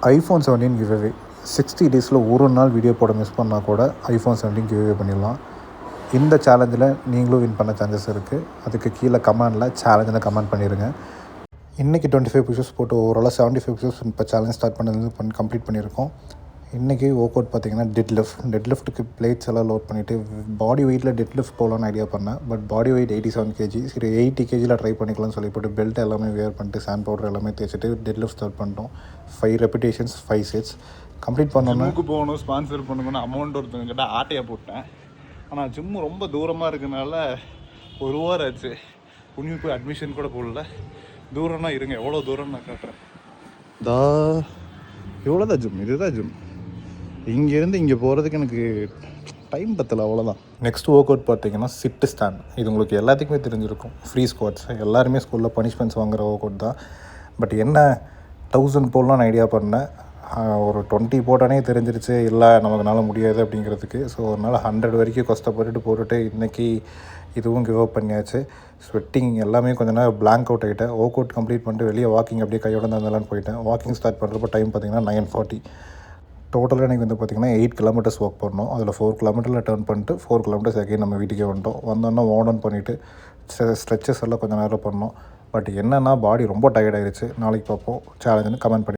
IPhone 17 giveaway 60 டேஸில் ஒரு நாள் வீடியோ போட மிஸ் பண்ணால் கூட ஐஃபோன் 17 கிவ்அவே பண்ணிடலாம். இந்த சேலஞ்சில் நீங்களும் வின் பண்ண சான்சஸ் இருக்குது. அதுக்கு கீழே கமெண்டில் சேலஞ்சில் கமெண்ட் பண்ணிடுங்க. இன்றைக்கி 25 புஷப்ஸ் போட்டு ஓவராலாக 75 புஷப்ஸ் இப்போ சேலஞ்ச் ஸ்டார்ட் பண்ணி கம்ப்ளீட் பண்ணியிருக்கோம். இன்றைக்கி ஒர்க் அவுட் பார்த்திங்கன்னா டெட் லிஃப்ட்டுக்கு பிளேட்ஸ் எல்லாம் லோட் பண்ணிவிட்டு பாடி வெயிட்டில் டெட் லிஃப்ட் போகலான்னு ஐடியா பண்ணேன். பட் பாடி வெயிட் 87 kg, சரி 80 kgயில் ட்ரை பண்ணிக்கலாம்னு சொல்லி போட்டு பெல்ட் எல்லாமே வேர் பண்ணிட்டு சாண்ட் பவுடர் எல்லாமே தேய்ச்சிட்டு டெட் லிஃப்ட் ஸ்டார்ட் பண்ணிட்டோம். 5 ரெப்பிடேஷன்ஸ் 5 செட்ஸ் கம்ப்ளீட் பண்ணோன்னா போகணும். ஸ்பான்சர் பண்ணணும்னு அமௌண்ட் ஒருத்தவங்க கிட்ட ஆட்டையை போட்டேன். ஆனால் ஜிம்மு ரொம்ப தூரமாக இருக்கனால ஒரு வாரம் ஆச்சு. புண்ணியம் போய் அட்மிஷன் கூட போடல. தூரம்னா இருங்க, எவ்வளோ தூரம் நான் காட்டுறேன். எவ்வளோதான் ஜிம், இதுதான் ஜிம். இங்கேருந்து இங்கே போகிறதுக்கு எனக்கு டைம் பத்தலை, அவ்வளோதான். நெக்ஸ்ட் ஒர்க் அவுட் பார்த்தீங்கன்னா சிட்டு ஸ்டாண்ட். இது உங்களுக்கு எல்லாத்துக்குமே தெரிஞ்சிருக்கும். ஃப்ரீ ஸ்குவாட்ஸ் எல்லாருமே ஸ்கூலில் பனிஷ்மெண்ட்ஸ் வாங்குகிற ஒர்க் அவுட் தான். பட் என்ன 1000 போடலான்னு ஐடியா பண்ணேன். ஒரு 20 போட்டானே தெரிஞ்சிருச்சு இல்லை நமக்குனால முடியாது அப்படிங்கிறதுக்கு. ஸோ அதனால் 100 வரைக்கும் கஷ்டப்பட்டுட்டு போட்டுட்டு இன்றைக்கி இதுவும் கிவ் அப் பண்ணியாச்சு. ஸ்வெட்டிங் எல்லாமே கொஞ்சம் நேரம் பிளாங்க் அவுட் ஆகிட்டேன். ஒர்க் அவுட் கம்ப்ளீட் பண்ணிட்டு வெளியே வாக்கிங் அப்படியே கையோட இருந்தாலும் போயிட்டேன். வாக்கிங் ஸ்டார்ட் பண்ணுறப்போ டைம் பார்த்திங்கன்னா 9:40. டோட்டலாக எனக்கு வந்து பார்த்திங்கன்னா 8 கிலோமீட்டர்ஸ் வாக் பண்ணோம். அதில் 4 கிலோமீட்டரில் டர்ன் பண்ணிட்டு 4 கிலோமீட்டர்ஸ் அகைன் நம்ம வீட்டுக்கே வந்துட்டோம். வந்தோன்னா வார்ம் டவுன் பண்ணிவிட்டு ஸ்ட்ரெச்சஸ் எல்லாம் கொஞ்சம் நேரம் பண்ணோம். பட் என்னென்னா பாடி ரொம்ப டயர்ட் ஆகிடுச்சு. நாளைக்கு பார்ப்போம். சேலஞ்சுன்னு கமெண்ட் பண்ணி